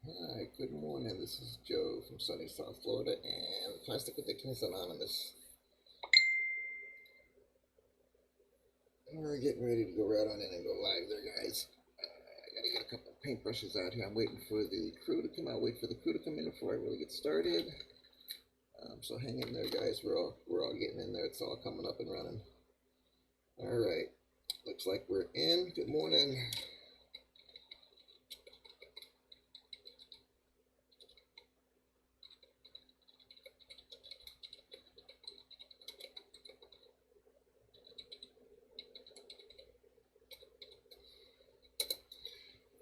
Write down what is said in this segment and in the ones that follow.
Hi, good morning. This is Joe from sunny South Florida and Plastic Addictions Anonymous. We're getting ready to go right on in and go live there, guys. I gotta get a couple of paintbrushes out here. I'm waiting for the crew to come out. Wait for the crew to come in before I really get started. So hang in there, guys. We're all getting in there. It's all coming up and running. All right. Looks like we're in. Good morning.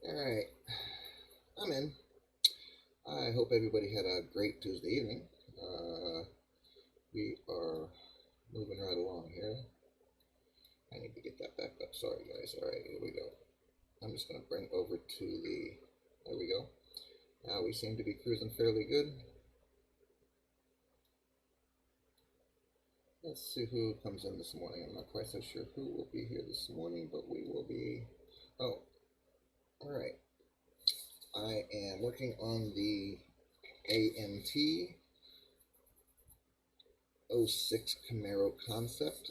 Alright, I'm in. I hope everybody had a great Tuesday evening. We are moving right along here. I need to get that back up. Sorry, guys. Alright, here we go. I'm just going to bring over to the... There we go. Now we seem to be cruising fairly good. Let's see who comes in this morning. I'm not quite so sure who will be here this morning, but we will be... Oh, alright. I am working on the AMT 06 Camaro concept.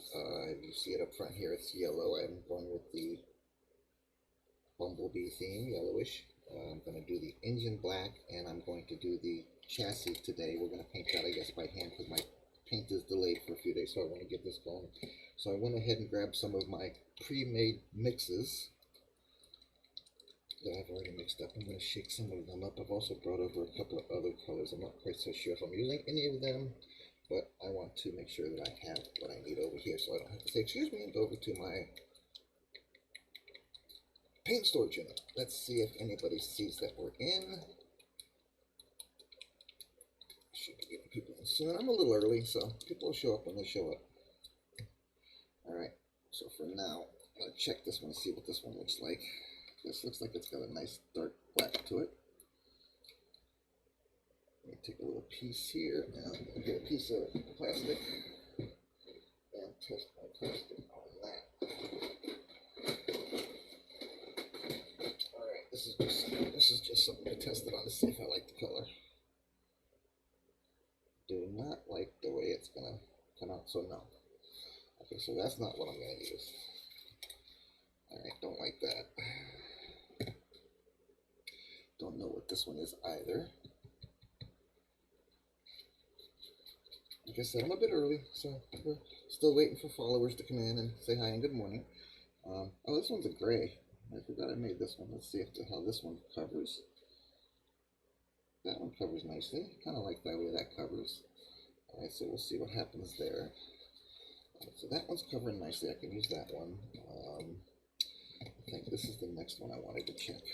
You see it up front here, it's yellow. I'm going with the Bumblebee theme, yellowish. I'm going to do the engine black, and I'm going to do the chassis today. We're going to paint that, I guess, by hand because my paint is delayed for a few days, so I want to get this going. So I went ahead and grabbed some of my pre-made mixes that I've already mixed up. I'm going to shake some of them up. I've also brought over a couple of other colors. I'm not quite so sure if I'm using any of them, but I want to make sure that I have what I need over here so I don't have to say, excuse me, and go over to my paint storage unit. Let's see if anybody sees that we're in. Should be getting people in soon. I'm a little early, so people will show up when they show up. Alright, so for now, I'm going to check this one and see what this one looks like. This looks like it's got a nice dark black to it. Let me take a little piece here and get a piece of plastic and test my plastic on that. Alright, this is just something to test it on to see if I like the color. Do not like the way it's gonna come out, so no. Okay, so that's not what I'm gonna use. Alright, don't like that. Don't know what this one is either. Like I said, I'm a bit early, so we're still waiting for followers to come in and say hi and good morning. Oh, this one's a gray. I forgot I made this one. Let's see how this one covers. That one covers nicely. Kind of like that way that covers. Alright, so we'll see what happens there. So that one's covering nicely. I can use that one. I think this is the next one I wanted to check.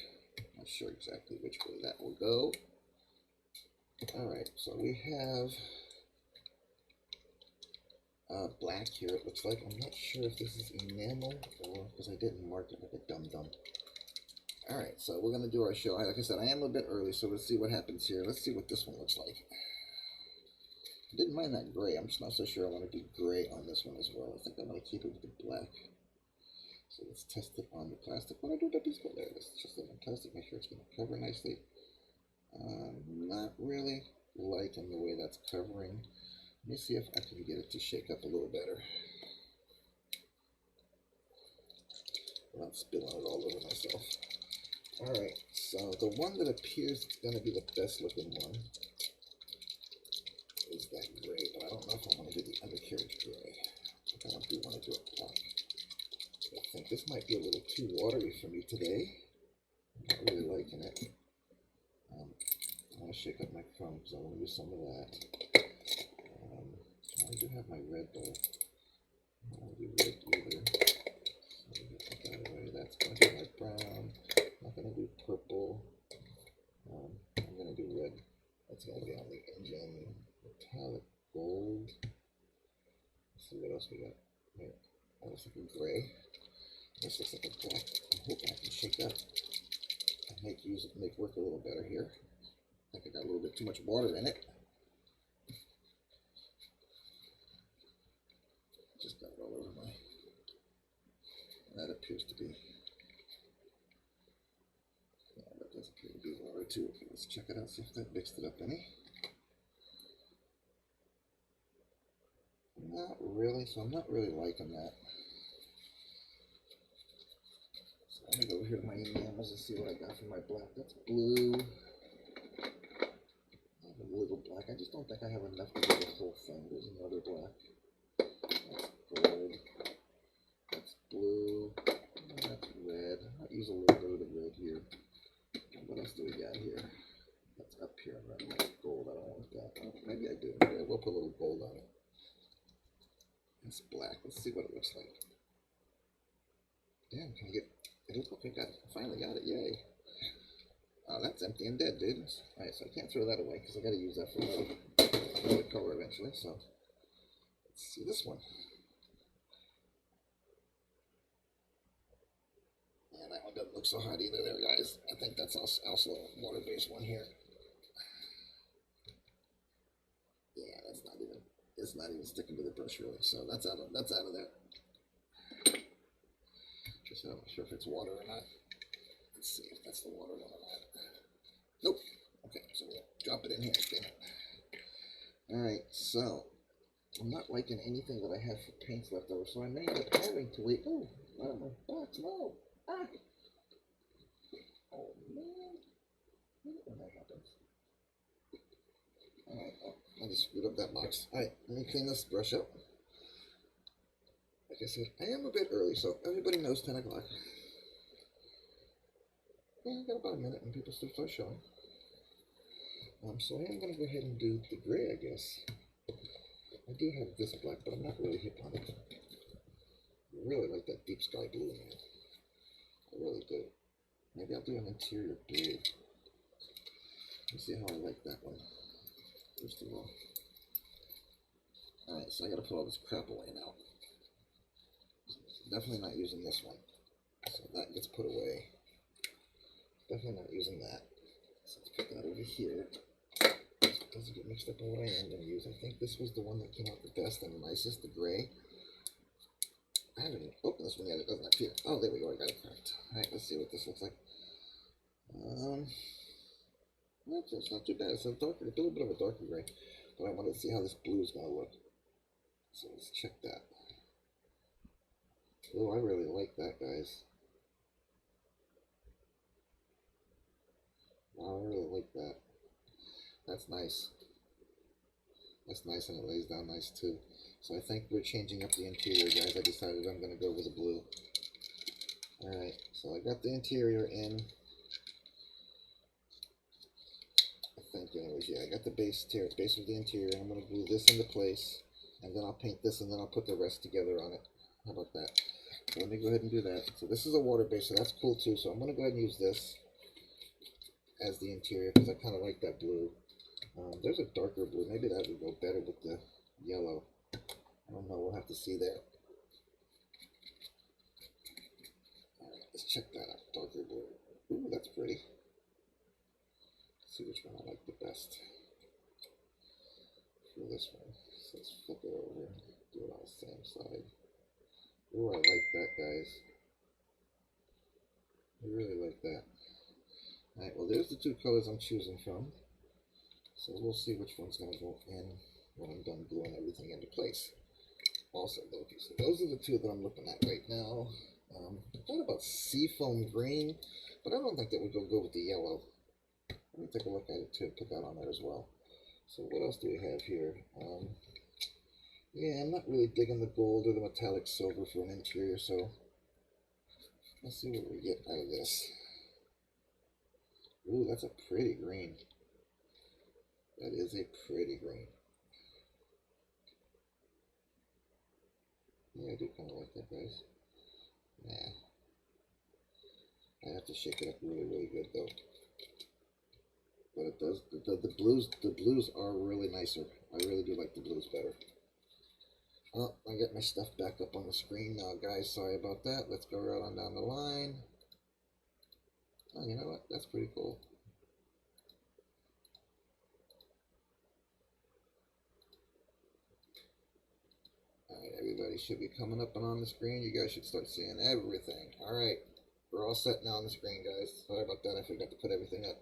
Not sure exactly which way that will go. Alright, so we have black here, it looks like. I'm not sure if this is enamel or because I didn't mark it like a dum-dum. Alright, so we're going to do our show. Like I said, I am a bit early, so let's see what happens here. Let's see what this one looks like. I didn't mind that gray. I'm just not so sure I want to do gray on this one as well. I think I'm going to keep it with the black. So let's test it on the plastic. When I do that piece, there it is. Just on the plastic, make sure it's going to cover nicely. Not really liking the way that's covering. Let me see if I can get it to shake up a little better without spilling it all over myself. Alright, so the one that appears going to be the best looking one is that gray, but I don't know if I want to do the undercarriage gray. I think I do want to do it black. I think this might be a little too watery for me today. I'm not really liking it. I want to shake up my chrome because I want to use some of that. I do have my red though. I don't want to do red either. So we get that away. That's going to be my brown. I'm not going to do purple. I'm going to do red. That's going to be on the engine. Metallic gold. Let's see what else we got here. That looks like a gray. This looks like a black. I'm hoping I can shake that and make work a little better here. I think I got a little bit too much water in it. Just got it all over my. That appears to be. Yeah, but does appear to be water too. Okay, let's check it out, see if that mixed it up any. Not really, so I'm not really liking that. So let me go over here to my enamels and see what I got for my black. That's blue. I have a little black. I just don't think I have enough to do the whole thing. There's another black. That's gold. That's blue. That's red. I might use a little bit of the red here. What else do we got here? That's up here. I'm running out of gold. I don't want that. Oh, maybe I do. Yeah, we'll put a little gold on it. It's black. Let's see what it looks like. Damn, can I get it? Okay, got it. I finally got it. Yay. Oh, that's empty and dead, dude. Alright, so I can't throw that away because I got to use that for another color eventually. So let's see this one. Yeah, that one doesn't look so hot either there, guys. I think that's also a water-based one here. Yeah, it's not even sticking to the brush really. So that's out of there. Just not sure if it's water or not. Let's see if that's the water one or not. Nope. Okay, so we'll drop it in here. Alright, so I'm not liking anything that I have for paints left over, so I may end up having to wait. Oh, not my box, no. Ah. Oh man. I hate when that happens. Alright, I just screwed up that box. Alright, let me clean this brush up. Like I said, I am a bit early, so everybody knows 10 o'clock. Yeah, I got about a minute and people still start showing. So I am going to go ahead and do the gray, I guess. I do have this black, but I'm not really hip on it. I really like that deep sky blue, man. I really do. Maybe I'll do an interior blue. Let's see how I like that one. First of all. Alright, so I got to put all this crap away now. Definitely not using this one. So that gets put away. Definitely not using that. So let's put that over here. So it doesn't get mixed up in what I am going to use. I think this was the one that came out the best and the nicest, the gray. I haven't even opened this one yet. It doesn't appear. Oh, there we go. I got it cracked. Alright, let's see what this looks like. It's not too bad. It's a little bit of a darker gray. But I wanted to see how this blue is going to look. So let's check that. Oh, I really like that, guys. Wow, I really like that. That's nice. That's nice, and it lays down nice too. So I think we're changing up the interior, guys. I decided I'm going to go with the blue. Alright, so I got the interior in. I think, anyways, yeah, I got the base of the interior. I'm going to glue this into place, and then I'll paint this, and then I'll put the rest together on it. How about that? So let me go ahead and do that. So this is a water base, so that's cool too. So I'm going to go ahead and use this as the interior because I kind of like that blue. There's a darker blue. Maybe that would go better with the yellow. I don't know. We'll have to see there. Alright, let's check that out. Darker blue. Ooh, that's pretty. Let's see which one I like the best. For this one. So let's flip it over. Do it on the same side. Ooh, I like that, guys. I really like that. Alright, well, there's the two colors I'm choosing from. So we'll see which one's going to go in when I'm done gluing everything into place. Also, okay, so those are the two that I'm looking at right now. I thought about seafoam green, but I don't think that would go good with the yellow. Let me take a look at it too, put that on there as well. So what else do we have here? Yeah, I'm not really digging the gold or the metallic silver for an interior, so let's see what we get out of this. Ooh, that's a pretty green. That is a pretty green. Yeah, I do kind of like that, guys. Nah. I have to shake it up really, really good, though. But it does, the blues are really nicer. I really do like the blues better. Oh, I got my stuff back up on the screen now, guys. Sorry about that. Let's go right on down the line. Oh, you know what? That's pretty cool. Alright, everybody should be coming up and on the screen. You guys should start seeing everything. Alright. We're all set now on the screen, guys. Sorry about that. I forgot to put everything up.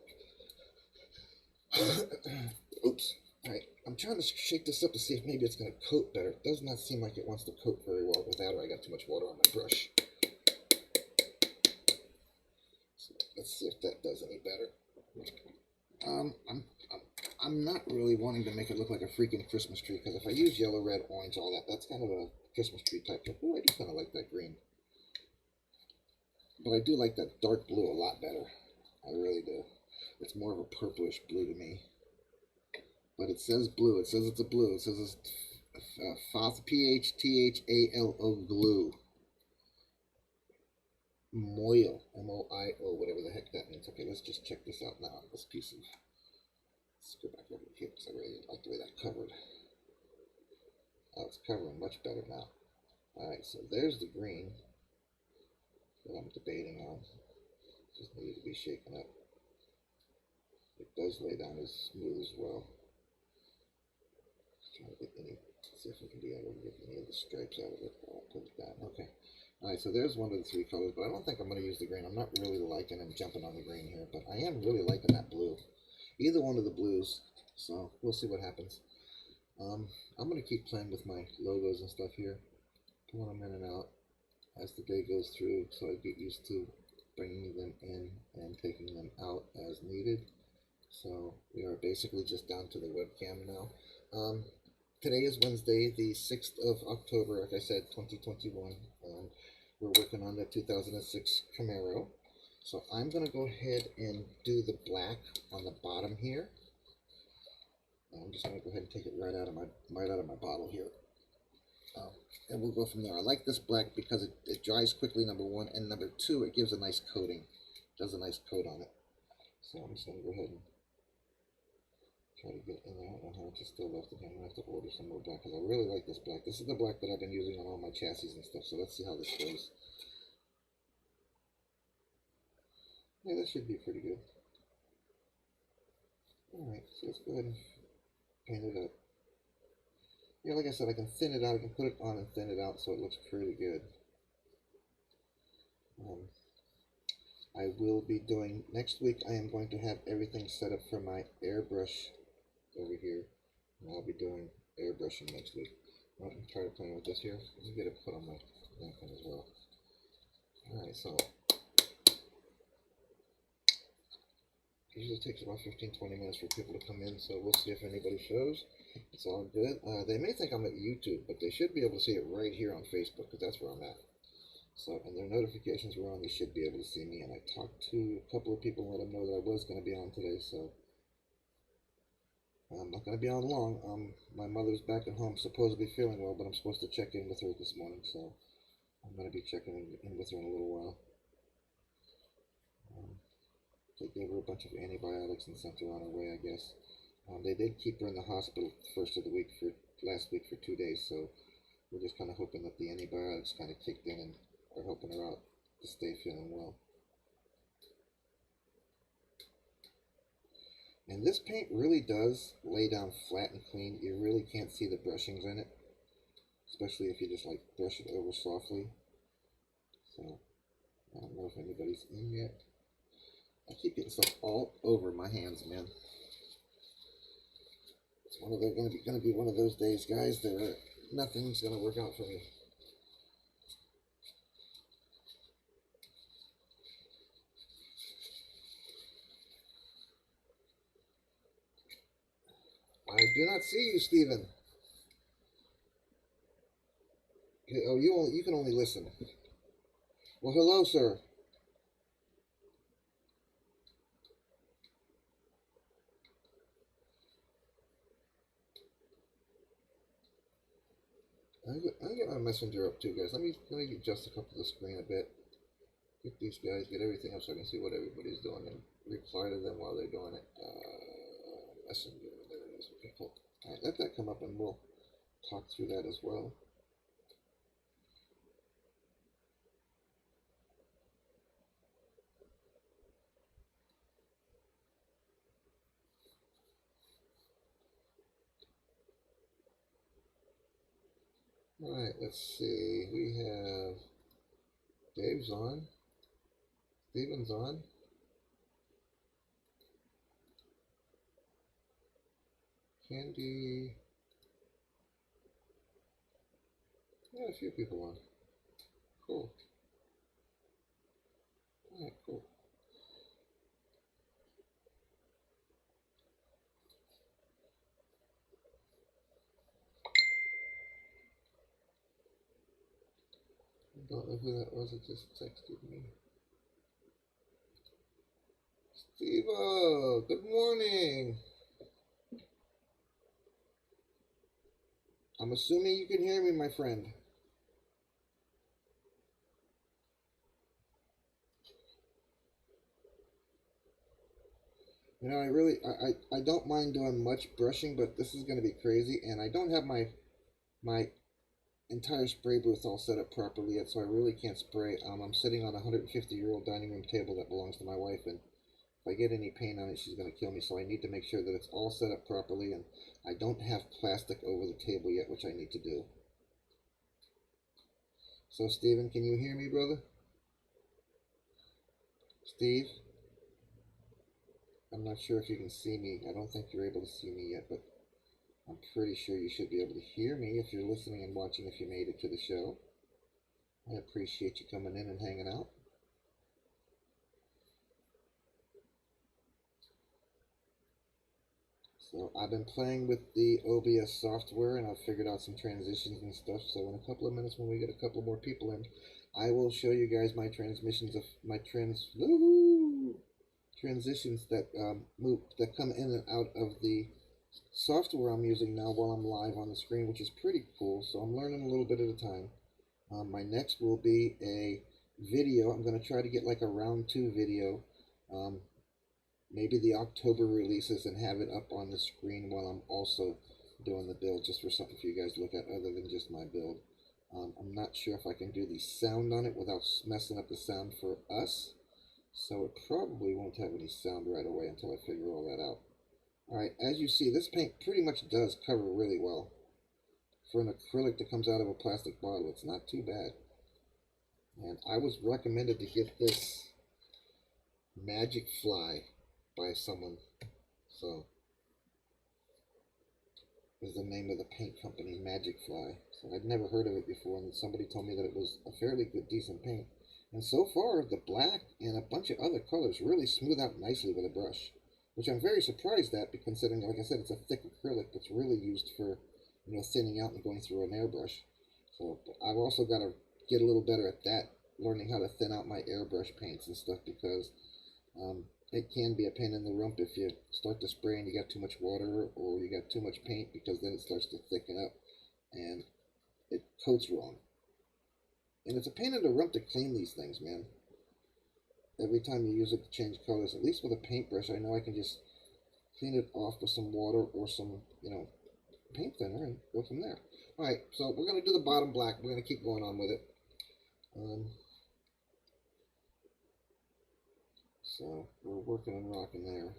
Oops. Alright, I'm trying to shake this up to see if maybe it's going to coat better. It does not seem like it wants to coat very well with that, or I got too much water on my brush. So let's see if that does any better. I'm not really wanting to make it look like a freaking Christmas tree, because if I use yellow, red, orange, all that, that's kind of a Christmas tree type look. Oh, I do kind of like that green. But I do like that dark blue a lot better. I really do. It's more of a purplish blue to me. But it says blue. It says it's a blue. It says it's PHTHALO glue. Moil. M-O-I-O, whatever the heck that means. Okay, let's just check this out now. This piece of... Let's go back over here because I really like the way that covered. Oh, it's covering much better now. Alright, so there's the green that I'm debating on. Just needed to be shaken up. It does lay down as smooth as well. Just trying to get any, see if we can be able to get any of the stripes out of it. I'll put it down. Okay. Alright, so there's one of the three colors, but I don't think I'm going to use the green. I'm not really liking and jumping on the green here, but I am really liking that blue. Either one of the blues, so we'll see what happens. I'm going to keep playing with my logos and stuff here, pulling them in and out as the day goes through, so I get used to bringing them in and taking them out as needed. So we are basically just down to the webcam now. Today is Wednesday, the 6th of October, like I said, 2021. We're working on the 2006 Camaro. So I'm going to go ahead and do the black on the bottom here. I'm just going to go ahead and take it right out of my bottle here. And we'll go from there. I like this black because it dries quickly, number one, and number two, it gives a nice coating. It does a nice coat on it. So I'm just going to go ahead and try to get in there. I don't know how much is still left in here. I'm going to have to order some more black because I really like this black. This is the black that I've been using on all my chassis and stuff. So let's see how this goes. Yeah, that should be pretty good. Alright, so let's go ahead and paint it up. Yeah, like I said, I can thin it out. I can put it on and thin it out so it looks pretty good. I will be doing, next week I am going to have everything set up for my airbrush over here. And I'll be doing airbrushing next week. I'm tired of playing with this here. Let me get it put on my napkin as well. Alright, so it usually takes about 15-20 minutes for people to come in, so we'll see if anybody shows. It's all good. They may think I'm at YouTube, but they should be able to see it right here on Facebook, because that's where I'm at. So, and their notifications were on, they should be able to see me. And I talked to a couple of people and let them know that I was going to be on today, so I'm not going to be on long. My mother's back at home, supposedly feeling well, but I'm supposed to check in with her this morning, so I'm going to be checking in with her in a little while. They gave her a bunch of antibiotics and sent her on her way, I guess. They did keep her in the hospital first of the week for last week for 2 days, so we're just kind of hoping that the antibiotics kind of kicked in and are helping her out to stay feeling well. And this paint really does lay down flat and clean. You really can't see the brushings in it, especially if you just like brush it over softly. So I don't know if anybody's in yet. I keep getting stuff all over my hands, man. It's gonna be one of those days, guys. Nothing's gonna work out for me. I do not see you, Stephen. Oh, you can only listen. Well, hello, sir. I get my messenger up too, guys. Let me adjust a couple of the screen a bit. Get these guys, get everything up so I can see what everybody's doing and reply to them while they're doing it. Messenger, there it is. Okay, cool. All right, let that come up and we'll talk through that as well. All right, let's see. We have Dave's on. Steven's on. Candy. Yeah, a few people on. Cool. Alright, cool. I don't know who that was, it just texted me. Steve-O, good morning. I'm assuming you can hear me, my friend. You know, I don't mind doing much brushing, but this is going to be crazy, and I don't have my entire spray booth all set up properly yet, so I really can't spray. I'm sitting on a 150-year-old dining room table that belongs to my wife, and if I get any paint on it, she's going to kill me, so I need to make sure that it's all set up properly, and I don't have plastic over the table yet, which I need to do. So, Steven, can you hear me, brother? Steve? I'm not sure if you can see me. I don't think you're able to see me yet, but I'm pretty sure you should be able to hear me if you're listening and watching, if you made it to the show. I appreciate you coming in and hanging out. So I've been playing with the OBS software, and I've figured out some transitions and stuff. So in a couple of minutes, when we get a couple more people in, I will show you guys my transmissions of my transitions that that come in and out of the software I'm using now while I'm live on the screen, which is pretty cool. So I'm learning a little bit at a time. My next will be a video. I'm going to try to get like a round 2 video, maybe the October releases, and have it up on the screen while I'm also doing the build, just for something for you guys to look at other than just my build. I'm not sure if I can do the sound on it without messing up the sound for us, so it probably won't have any sound right away until I figure all that out. Alright, as you see, this paint pretty much does cover really well. For an acrylic that comes out of a plastic bottle, it's not too bad. And I was recommended to get this Magic Fly by someone. So, is the name of the paint company, Magic Fly. So I'd never heard of it before, and somebody told me that it was a fairly good, decent paint. And so far, the black and a bunch of other colors really smooth out nicely with a brush, which I'm very surprised at, considering, like I said, it's a thick acrylic that's really used for, you know, thinning out and going through an airbrush. So I've also got to get a little better at that, learning how to thin out my airbrush paints and stuff, because it can be a pain in the rump if you start to spray and you got too much water or you got too much paint, because then it starts to thicken up and it coats wrong. And it's a pain in the rump to clean these things, man. Every time you use it to change colors, at least with a paintbrush, I know I can just clean it off with some water or some, you know, paint thinner and go from there. Alright, so we're going to do the bottom black. We're going to keep going on with it. So we're working and rocking there.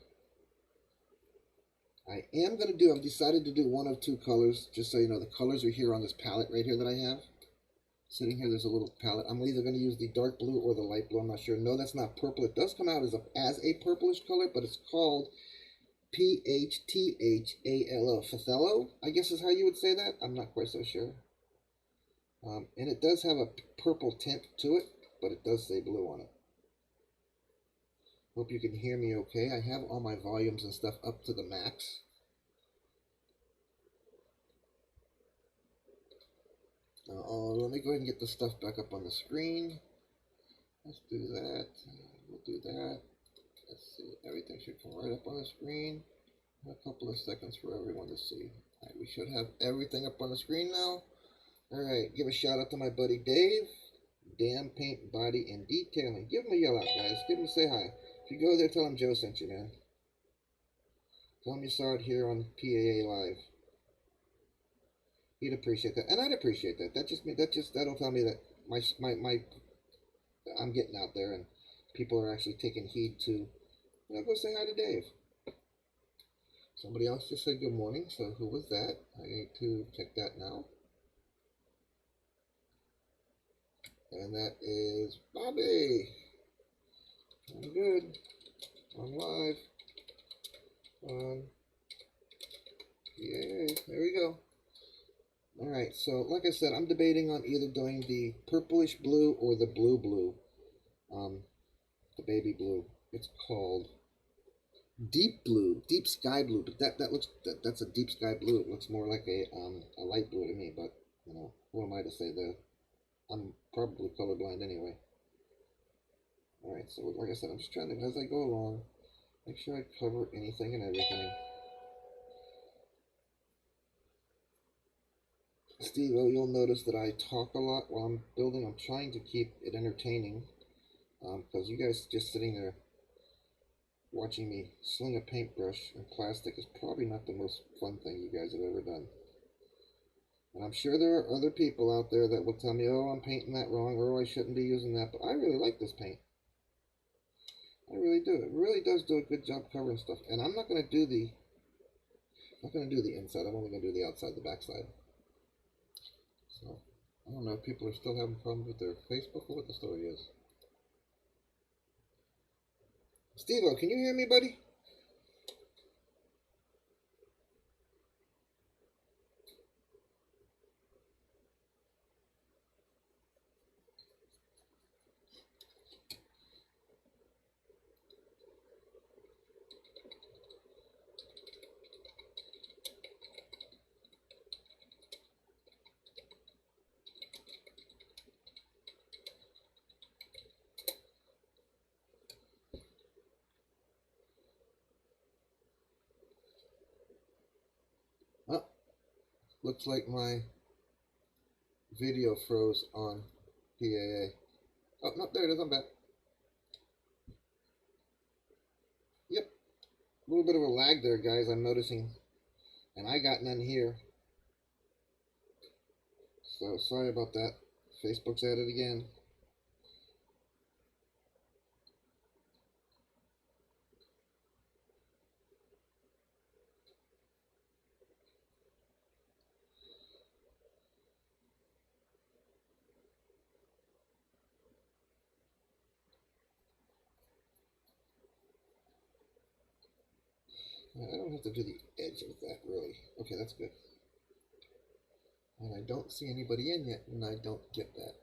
I am going to do, I've decided to do one of 2 colors, just so you know. The colors are here on this palette right here that I have. Sitting here, there's a little palette. I'm either going to use the dark blue or the light blue. I'm not sure. No, that's not purple. It does come out as a purplish color, but it's called PHTHALO. Phthalo, I guess is how you would say that. I'm not quite so sure. And it does have a purple tint to it, but it does say blue on it. Hope you can hear me okay. I have all my volumes and stuff up to the max. Let me go ahead and get the stuff back up on the screen. Let's do that. We'll do that. Let's see. Everything should come right up on the screen. A couple of seconds for everyone to see. Alright, we should have everything up on the screen now. Alright, give a shout out to my buddy Dave. Damn Paint, Body, and Detailing. Give him a yell out, guys. Give him a say hi. If you go there, tell him Joe sent you, man. Tell him you saw it here on PAA Live. He'd appreciate that, and I'd appreciate that. That'll tell me that I'm getting out there and people are actually taking heed to, you know, go say hi to Dave. Somebody else just said good morning, so who was that? I need to check that now. And that is Bobby. I'm good. I'm live. On PAA. There we go. Alright, so like I said, I'm debating on either doing the purplish blue or the blue. The baby blue. It's called deep blue, deep sky blue, but that's a deep sky blue. It looks more like a light blue to me, but you know, who am I to say that? I'm probably colorblind anyway. Alright, so like I said, I'm just trying to, as I go along, make sure I cover anything and everything. Steve, you'll notice that I talk a lot while I'm building. I'm trying to keep it entertaining, because you guys just sitting there watching me sling a paintbrush and plastic is probably not the most fun thing you guys have ever done. And I'm sure there are other people out there that will tell me, oh, I'm painting that wrong, or oh, I shouldn't be using that, but I really like this paint. I really do. It really does do a good job covering stuff. And I'm not going to do the inside. I'm only going to do the outside, the backside. So, I don't know if people are still having problems with their Facebook or what the story is. Steve-O, can you hear me, buddy? Oh, looks like my video froze on PAA. Oh, no, there it is. I'm back. Yep. A little bit of a lag there, guys, I'm noticing. And I got none here. So, sorry about that. Facebook's at it again. I don't have to do the edge of that, really. Okay, that's good. And I don't see anybody in yet, and I don't get that.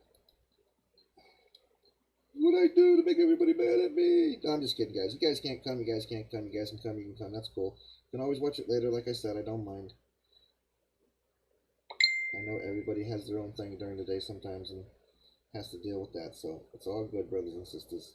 What'd I do to make everybody mad at me? No, I'm just kidding, guys. You guys can't come, you guys can't come, you guys can come, you can come. That's cool. You can always watch it later, like I said, I don't mind. I know everybody has their own thing during the day sometimes and has to deal with that, so it's all good, brothers and sisters.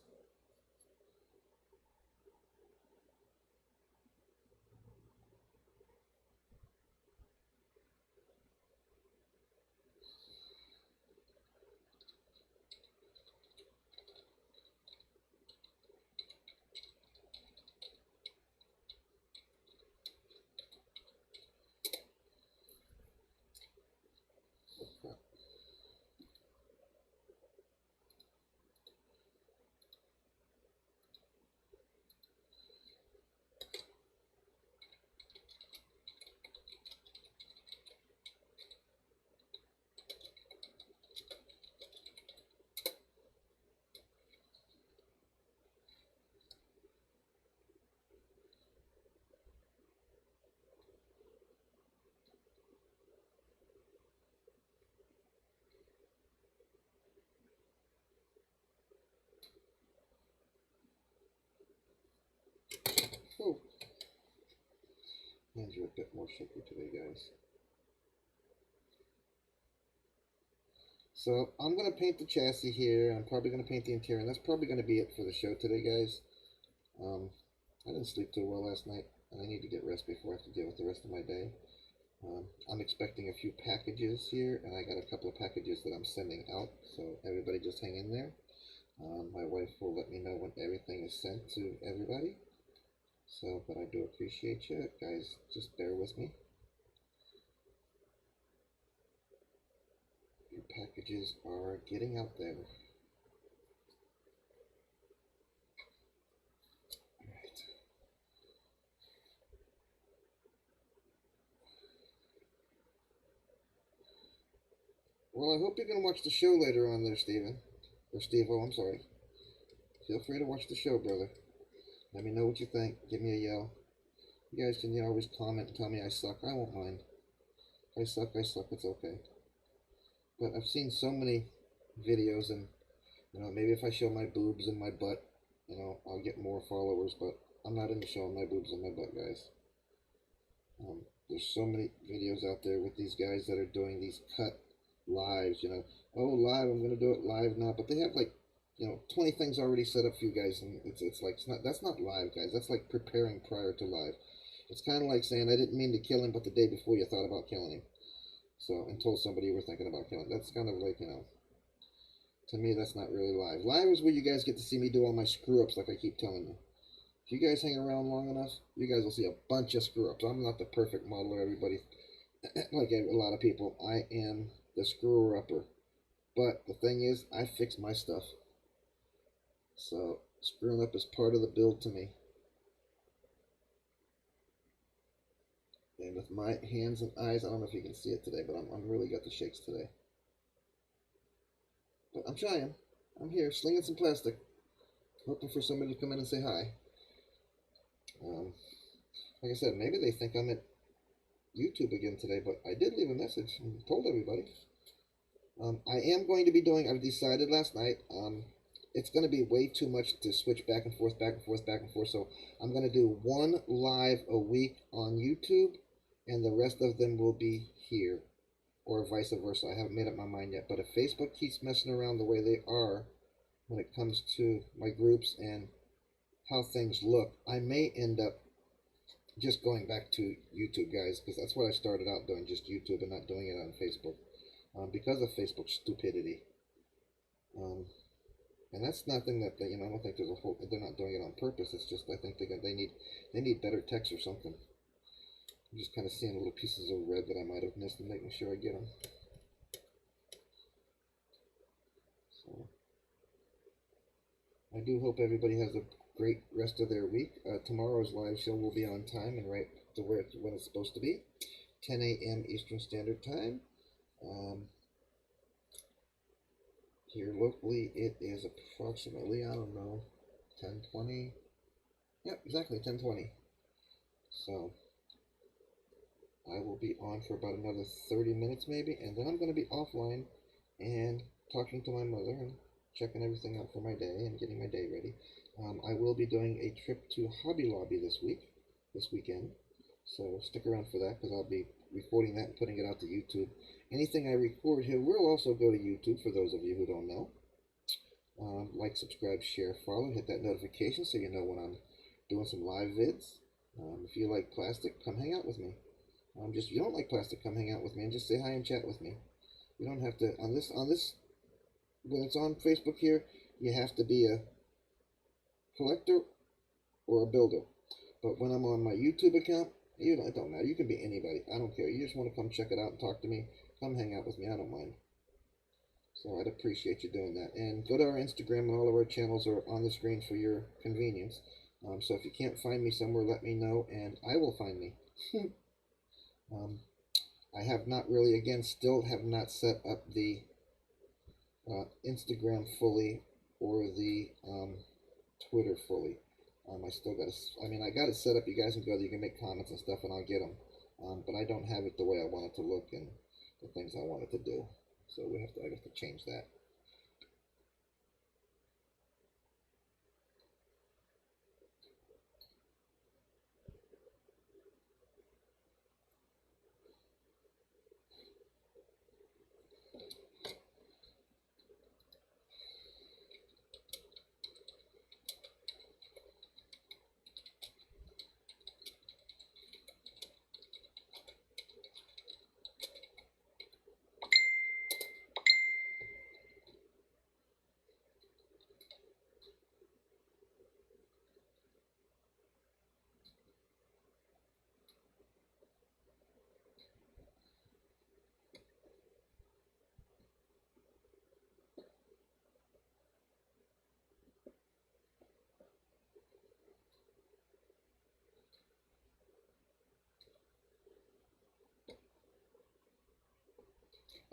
Oh, hands are a bit more shaky today, guys. So I'm going to paint the chassis here. I'm probably going to paint the interior, and that's probably going to be it for the show today, guys. I didn't sleep too well last night, and I need to get rest before I have to deal with the rest of my day. I'm expecting a few packages here, and I got a couple of packages that I'm sending out, so everybody just hang in there. My wife will let me know when everything is sent to everybody. So, but I do appreciate you guys. Just bear with me. Your packages are getting out there. Alright. Well, I hope you can watch the show later on there, Steven. Or Steve-O, I'm sorry. feel free to watch the show, brother. Let me know what you think. Give me a yell. You guys can always comment and tell me I suck. I won't mind. If I suck, I suck. It's okay. But I've seen so many videos, and maybe if I show my boobs and my butt, I'll get more followers. But I'm not into showing my boobs and my butt, guys. There's so many videos out there with these guys that are doing these cut lives. Oh, live. I'm gonna do it live now. But they have like 20 things already set up for you guys, and it's like that's not live, guys. That's like preparing prior to live. It's kind of like saying I didn't mean to kill him, but the day before you thought about killing him, and told somebody you were thinking about killing. That's kind of like to me that's not really live. Live is where you guys get to see me do all my screw ups, like I keep telling you. If you guys hang around long enough, you guys will see a bunch of screw ups. I'm not the perfect modeler, everybody. Like a lot of people, I am the screwer upper. But the thing is, I fix my stuff. So screwing up is part of the build to me. And with my hands and eyes, I don't know if you can see it today, but I'm really got the shakes today. But I'm trying. I'm here, slinging some plastic, hoping for somebody to come in and say hi. Like I said, maybe they think I'm at YouTube again today, but I did leave a message and told everybody. I am going to be doing, I've decided last night, it's going to be way too much to switch back and forth, back and forth, back and forth. So I'm going to do one live a week on YouTube, and the rest of them will be here, or vice versa. I haven't made up my mind yet. But if Facebook keeps messing around the way they are when it comes to my groups and how things look, I may end up just going back to YouTube, guys, because that's what I started out doing, just YouTube and not doing it on Facebook, because of Facebook stupidity. And that's nothing that I don't think there's a whole. They're not doing it on purpose. It's just I think they need better text or something. I'm just kind of seeing little pieces of red that I might have missed and making sure I get them. So I do hope everybody has a great rest of their week. Tomorrow's live show will be on time and right to when it's supposed to be, 10 a.m. Eastern Standard Time. Here locally, it is approximately, I don't know, 10:20. Yep, exactly 10:20. So I will be on for about another 30 minutes maybe, and then I'm going to be offline and talking to my mother and checking everything out for my day and getting my day ready. I will be doing a trip to Hobby Lobby this weekend. So stick around for that, because I'll be recording that and putting it out to YouTube. Anything I record here will also go to YouTube, for those of you who don't know. Like, subscribe, share, follow, hit that notification so you know when I'm doing some live vids. If you like plastic, come hang out with me. If you don't like plastic, come hang out with me and just say hi and chat with me. You don't have to, on this, when it's on Facebook here, you have to be a collector or a builder. But when I'm on my YouTube account, it don't matter. You can be anybody. I don't care. You just want to come check it out and talk to me. Come hang out with me. I don't mind. So I'd appreciate you doing that. And go to our Instagram, and all of our channels are on the screen for your convenience. So if you can't find me somewhere, let me know, and I will find me. I have not really, again, still have not set up the Instagram fully or the Twitter fully. I still got to, I got it set up. You guys can go there, you can make comments and stuff, and I'll get them. But I don't have it the way I want it to look and the things I want it to do. So I have to change that.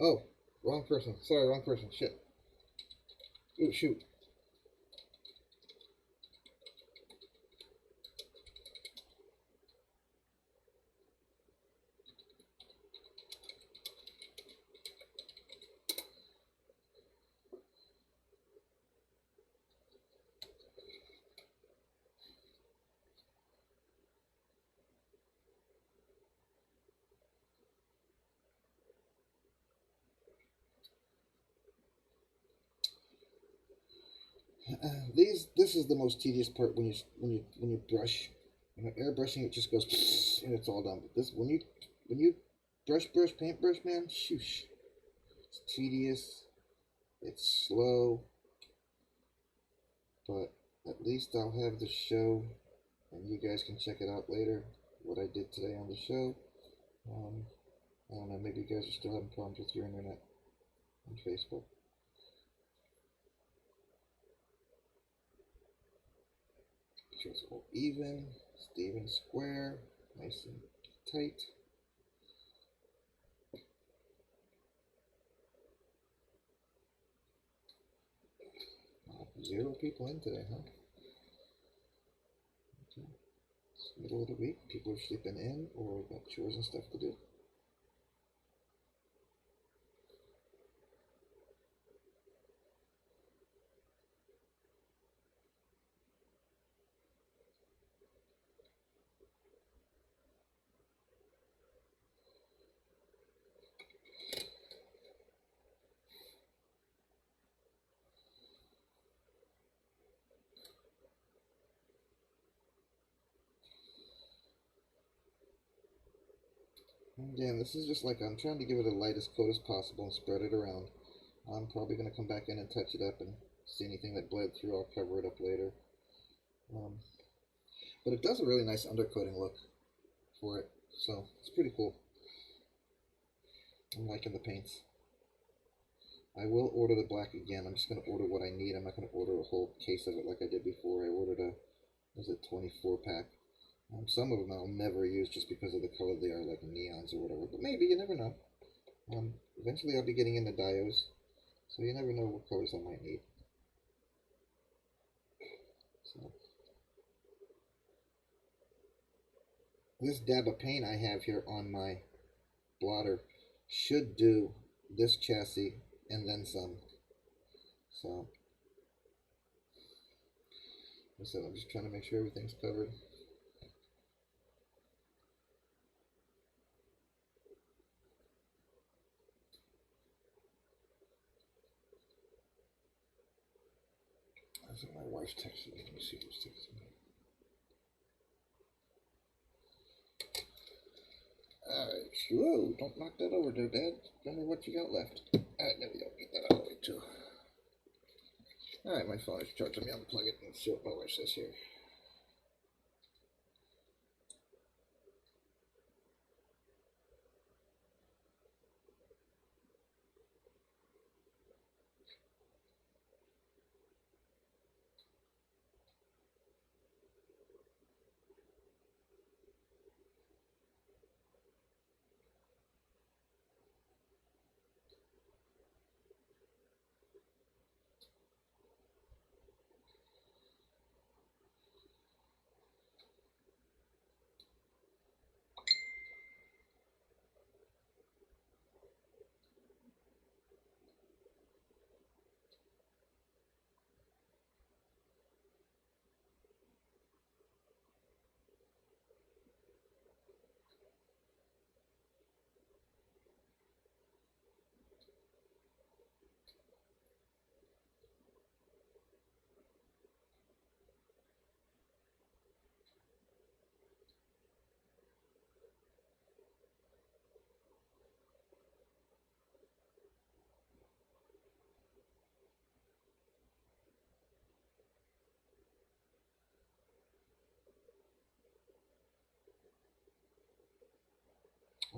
Oh, wrong person. Sorry, wrong person. Shit. Ooh, shoot. This is the most tedious part when you brush. You know, airbrushing, it just goes and it's all done. But this, when you paintbrush, man, shoosh, it's tedious, it's slow, but at least I'll have the show, and you guys can check it out later. What I did today on the show. I don't know. Maybe you guys are still having problems with your internet on Facebook. Sure it's all even, even square, nice and tight. Zero people in today, huh? Okay. It's middle of the week. People are sleeping in or got chores and stuff to do. Again, this is just like I'm trying to give it the lightest coat as possible and spread it around. I'm probably going to come back in and touch it up and see anything that bled through. I'll cover it up later. But it does a really nice undercoating look for it, so it's pretty cool. I'm liking the paints. I will order the black again. I'm just going to order what I need. I'm not going to order a whole case of it like I did before. I ordered a, was it 24 pack? Some of them I'll never use just because of the color they are, like neons or whatever. But maybe, you never know. Eventually I'll be getting into dios, so you never know what colors I might need. So, this dab of paint I have here on my blotter should do this chassis and then some. So, like I said, I'm just trying to make sure everything's covered. I think my wife's texting me. Let me see who's texting me. Alright, whoa, don't knock that over there, Dad. Tell me what you got left. Alright, there we go. Get that out of the way, too. Alright, my phone is charging me. Unplug it and see what my wife says here.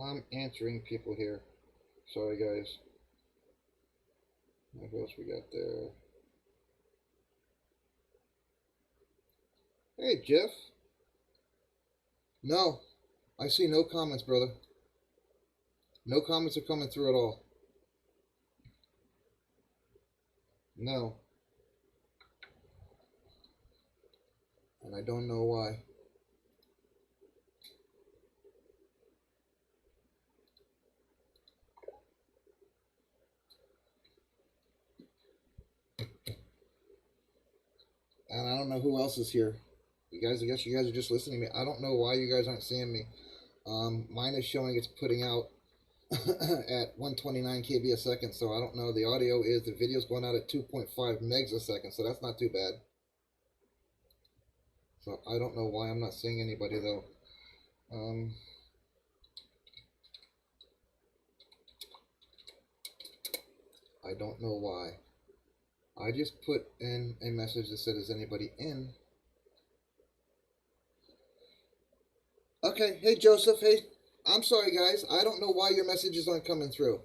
I'm answering people here. Sorry, guys. What else we got there? Hey, Jeff. No, I see no comments, brother. No comments are coming through at all. No. And I don't know why. And I don't know who else is here. You guys, I guess you guys are just listening to me. I don't know why you guys aren't seeing me. Mine is showing it's putting out at 129 kb a second, so I don't know. The audio is, the video's going out at 2.5 megs a second, so that's not too bad. So I don't know why I'm not seeing anybody though. I don't know why. I just put in a message that said, is anybody in? Okay, hey Joseph, hey, I'm sorry guys, I don't know why your messages aren't coming through.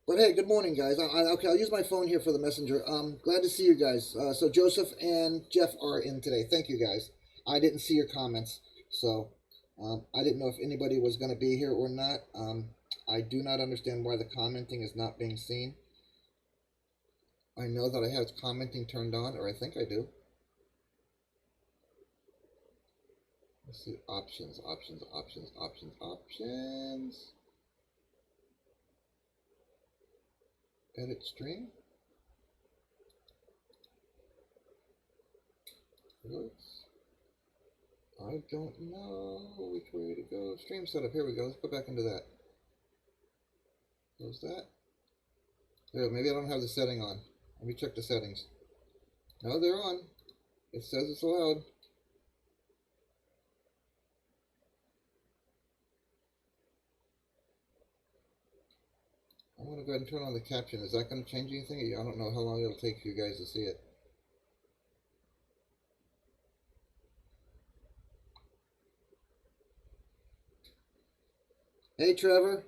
But hey, good morning guys. Okay, I'll use my phone here for the messenger. Glad to see you guys. So Joseph and Jeff are in today. Thank you guys. I didn't see your comments, so I didn't know if anybody was going to be here or not. I do not understand why the commenting is not being seen. I know that I have commenting turned on, or I think I do. Let's see, options. Edit stream. Oops. I don't know which way to go. Stream setup, here we go. Let's go back into that. Close that. There, maybe I don't have the setting on. Let me check the settings. No, they're on. It says it's allowed. I'm going to go ahead and turn on the caption. Is that going to change anything? I don't know how long it'll take for you guys to see it. Hey, Trevor.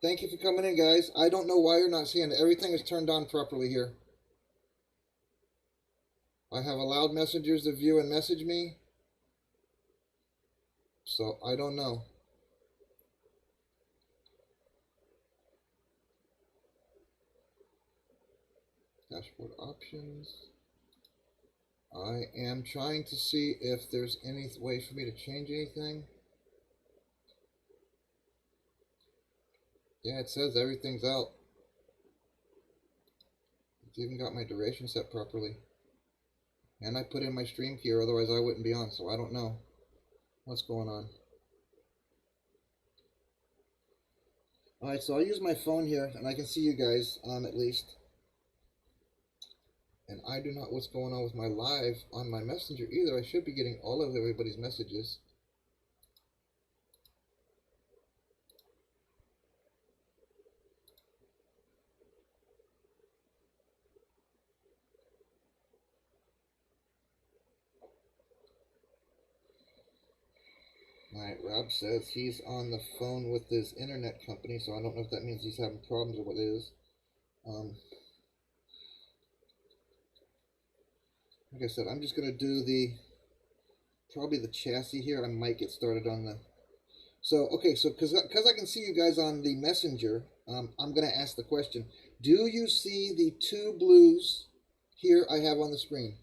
Thank you for coming in, guys. I don't know why you're not seeing it. Everything is turned on properly here. I have allowed messengers to view and message me. So, I don't know. Dashboard options. I am trying to see if there's any way for me to change anything. Yeah, it says everything's out. It's even got my duration set properly. And I put in my stream key, or otherwise I wouldn't be on, so I don't know what's going on. Alright, so I'll use my phone here, and I can see you guys, at least. And I do not know what's going on with my live on my messenger either. I should be getting all of everybody's messages. Alright, Rob says he's on the phone with his internet company, so I don't know if that means he's having problems or what it is. Like I said, I'm just going to do probably the chassis here. I might get started on the... So, okay, so because I can see you guys on the messenger, I'm going to ask the question. Do you see the two blues here I have on the screen?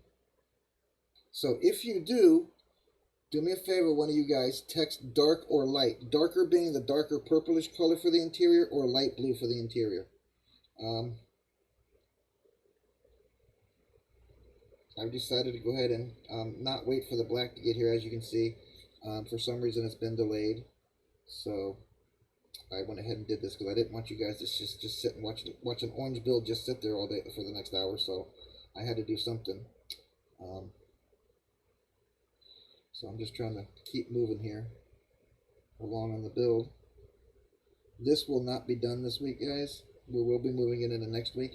So if you do me a favor, one of you guys, text dark or light. Darker being the darker purplish color for the interior, or light blue for the interior. I've decided to go ahead and not wait for the black to get here. As you can see, for some reason it's been delayed. So I went ahead and did this because I didn't want you guys to just sit and watch an orange build just sit there all day for the next hour. So I had to do something. So I'm just trying to keep moving here along on the build. This will not be done this week, guys. We will be moving it into next week.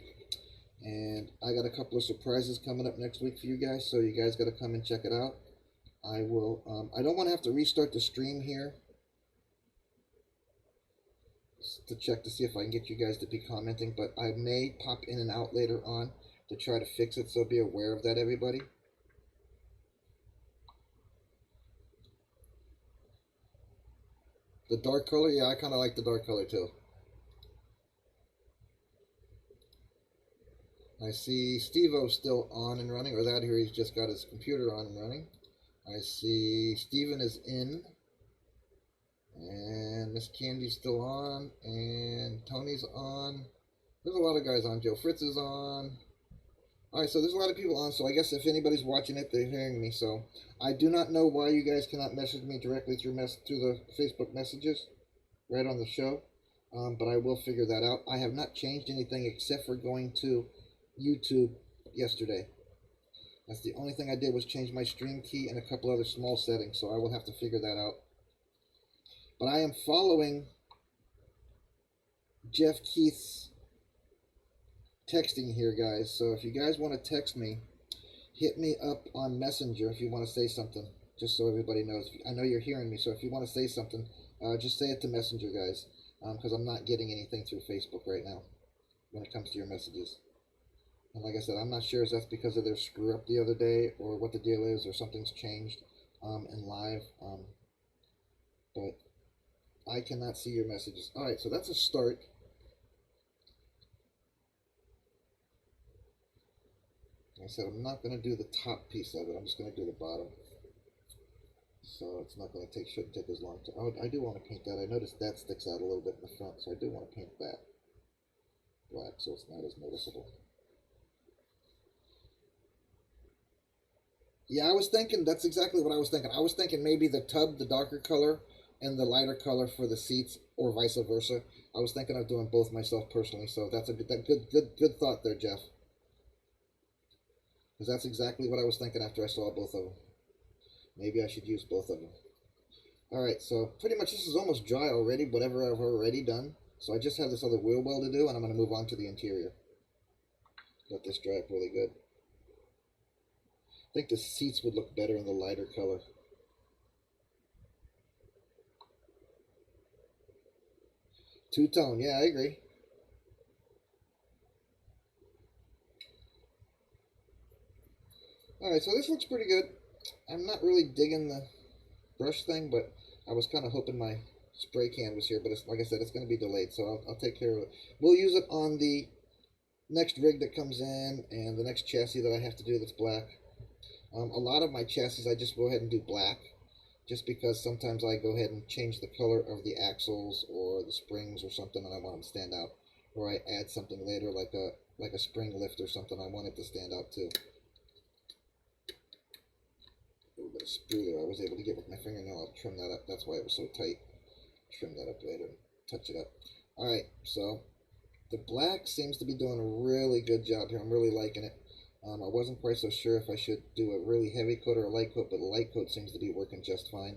And I got a couple of surprises coming up next week for you guys, so you guys got to come and check it out. I will, I don't want to have to restart the stream here to check to see if I can get you guys to be commenting, but I may pop in and out later on to try to fix it, so be aware of that, everybody. The dark color, yeah, I kind of like the dark color too. I see Steve-O's still on and running, or that here he's just got his computer on and running. I see Steven is in, and Miss Candy's still on, and Tony's on. There's a lot of guys on. Joe Fritz is on. Alright, so there's a lot of people on, so I guess if anybody's watching it, they're hearing me. So I do not know why you guys cannot message me directly through the Facebook messages. right on the show, but I will figure that out. I have not changed anything except for going to YouTube yesterday. That's the only thing I did, was change my stream key and a couple other small settings, so I will have to figure that out. But I am following Jeff Keith's texting here, guys. So if you guys want to text me, hit me up on Messenger if you want to say something, just so everybody knows. I know you're hearing me, so if you want to say something, just say it to Messenger, guys, because I'm not getting anything through Facebook right now when it comes to your messages. And like I said, I'm not sure if that's because of their screw up the other day or what the deal is, or something's changed in live, but I cannot see your messages. All right, so that's a start. Like I said, I'm not going to do the top piece of it. I'm just going to do the bottom. So it's not going to take, shouldn't take as long to, oh, I do want to paint that. I noticed that sticks out a little bit in the front, so I do want to paint that black so it's not as noticeable. Yeah, I was thinking, that's exactly what I was thinking. I was thinking maybe the tub, the darker color, and the lighter color for the seats, or vice versa. I was thinking of doing both myself personally, so that's a good thought there, Jeff. Because that's exactly what I was thinking after I saw both of them. Maybe I should use both of them. Alright, so pretty much this is almost dry already, whatever I've already done. So I just have this other wheel well to do, and I'm going to move on to the interior. Let this dry up really good. I think the seats would look better in the lighter color. Two-tone, yeah, I agree. Alright, so this looks pretty good. I'm not really digging the brush thing, but I was kind of hoping my spray can was here, but it's, like I said, it's going to be delayed, so I'll take care of it. We'll use it on the next rig that comes in, and the next chassis that I have to do that's black. A lot of my chassis I just go ahead and do black, just because sometimes I go ahead and change the color of the axles or the springs or something, and I want them to stand out. Or I add something later, like a spring lift or something, I want it to stand out too. A little bit of sprue there I was able to get with my fingernail. I'll trim that up. That's why it was so tight. Trim that up later. Touch it up. Alright, so the black seems to be doing a really good job here. I'm really liking it. I wasn't quite so sure if I should do a really heavy coat or a light coat, but the light coat seems to be working just fine.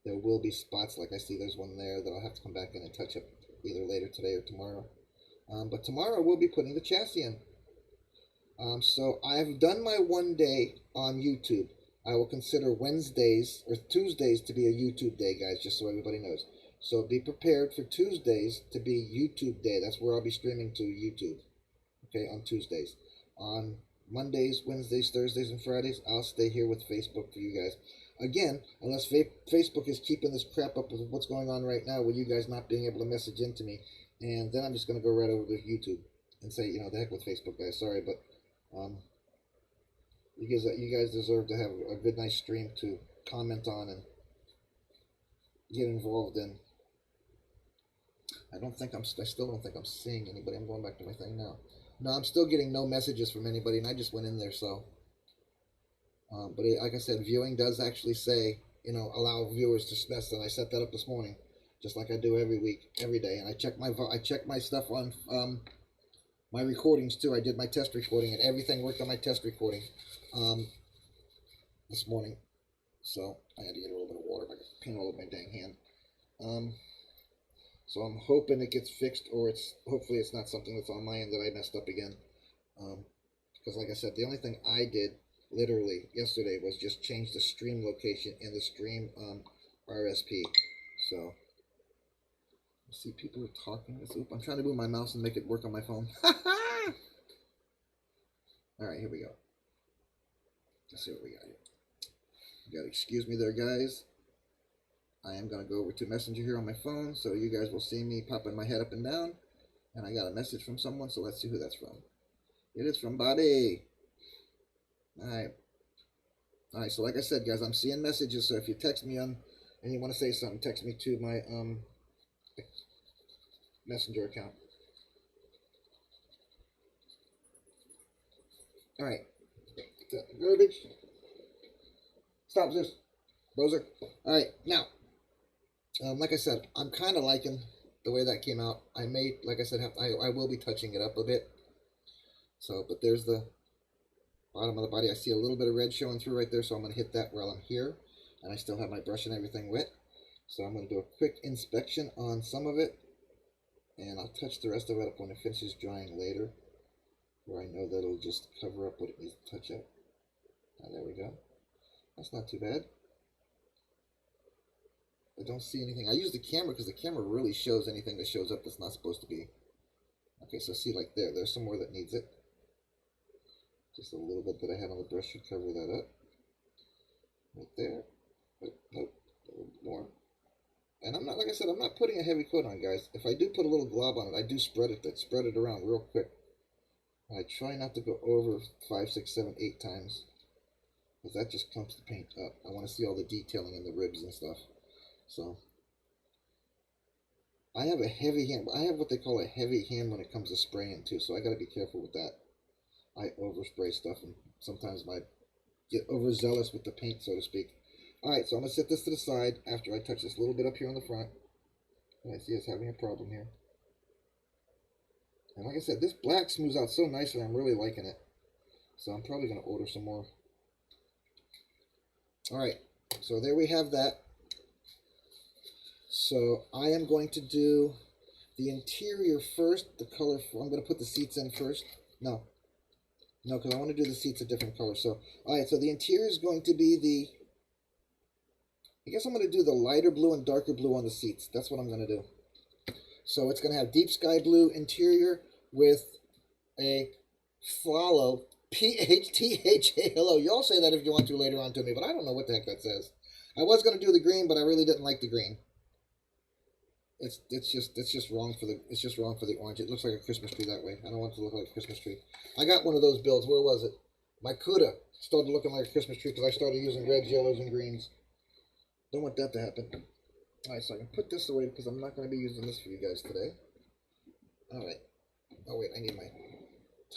There will be spots, like I see there's one there, that I'll have to come back in and touch up either later today or tomorrow. But tomorrow we'll be putting the chassis in. So I've done my one day on YouTube. I will consider Wednesdays or Tuesdays to be a YouTube day, guys, just so everybody knows. So be prepared for Tuesdays to be YouTube day. That's where I'll be streaming to YouTube, okay, on Tuesdays. On Mondays, Wednesdays, Thursdays, and Fridays, I'll stay here with Facebook for you guys. Again, unless Facebook is keeping this crap up with what's going on right now with you guys not being able to message into me, and then I'm just going to go right over to YouTube and say, you know, the heck with Facebook, guys. Sorry, but you guys deserve to have a good, nice stream to comment on and get involved in. I still don't think I'm seeing anybody. I'm going back to my thing now. No, I'm still getting no messages from anybody, and I just went in there, so. But like I said, viewing does actually say, you know, allow viewers to dismiss, and I set that up this morning, just like I do every week, every day. And I check my stuff on my recordings too. I did my test recording, and everything worked on my test recording this morning. So I had to get a little bit of water. I got paint all over my dang hand. So I'm hoping it gets fixed, or hopefully it's not something that's on my end that I messed up again. Because like I said, the only thing I did literally yesterday was just change the stream location in the stream RSP. So see, people are talking. I'm trying to move my mouse and make it work on my phone. All right, here we go. Let's see what we got here. You gotta excuse me there, guys. I am going to go over to Messenger here on my phone, so you guys will see me popping my head up and down. And I got a message from someone, so let's see who that's from. It is from Bobby. Alright. Alright, so like I said, guys, I'm seeing messages, so if you text me on, and you want to say something, text me to my Messenger account. Alright. Garbage. Stop this. Bozer. Alright, now. Like I said, I'm kind of liking the way that came out. I may, like I said, I will be touching it up a bit. So, but there's the bottom of the body. I see a little bit of red showing through right there, so I'm going to hit that while I'm here. And I still have my brush and everything wet. So I'm going to do a quick inspection on some of it. And I'll touch the rest of it up when it finishes drying later, where I know that it'll just cover up what it needs to touch up. There we go. That's not too bad. I don't see anything. I use the camera because the camera really shows anything that shows up that's not supposed to be. Okay, so see, like there's some more that needs it. Just a little bit that I had on the brush should cover that up. Right there. But nope, a little more. And I'm not, like I said, I'm not putting a heavy coat on, guys. If I do put a little glob on it, I do spread it around real quick. I try not to go over 5, 6, 7, 8 times, because that just clumps the paint up. I want to see all the detailing in the ribs and stuff. So I have a heavy hand. I have what they call a heavy hand when it comes to spraying too, so I got to be careful with that. I overspray stuff, and sometimes I get overzealous with the paint, so to speak. Alright, so I'm going to set this to the side after I touch this a little bit up here on the front. And I see us having a problem here. And like I said, this black smooths out so nicely, I'm really liking it. So I'm probably going to order some more. Alright, so there we have that. So I am going to do the interior first, the color. I'm going to put the seats in first. No, because I want to do the seats a different color. So, alright, so the interior is going to be the, I guess I'm going to do the lighter blue and darker blue on the seats. That's what I'm going to do. So it's going to have deep sky blue interior with a follow PHTHALO. Y'all say that if you want to later on to me, but I don't know what the heck that says. I was going to do the green, but I really didn't like the green. It's just wrong for the orange. It looks like a Christmas tree that way. I don't want it to look like a Christmas tree. I got one of those builds. Where was it? My Cuda started looking like a Christmas tree because I started using reds, yellows, and greens. Don't want that to happen. Alright, so I can put this away because I'm not going to be using this for you guys today. Alright. Oh wait, I need my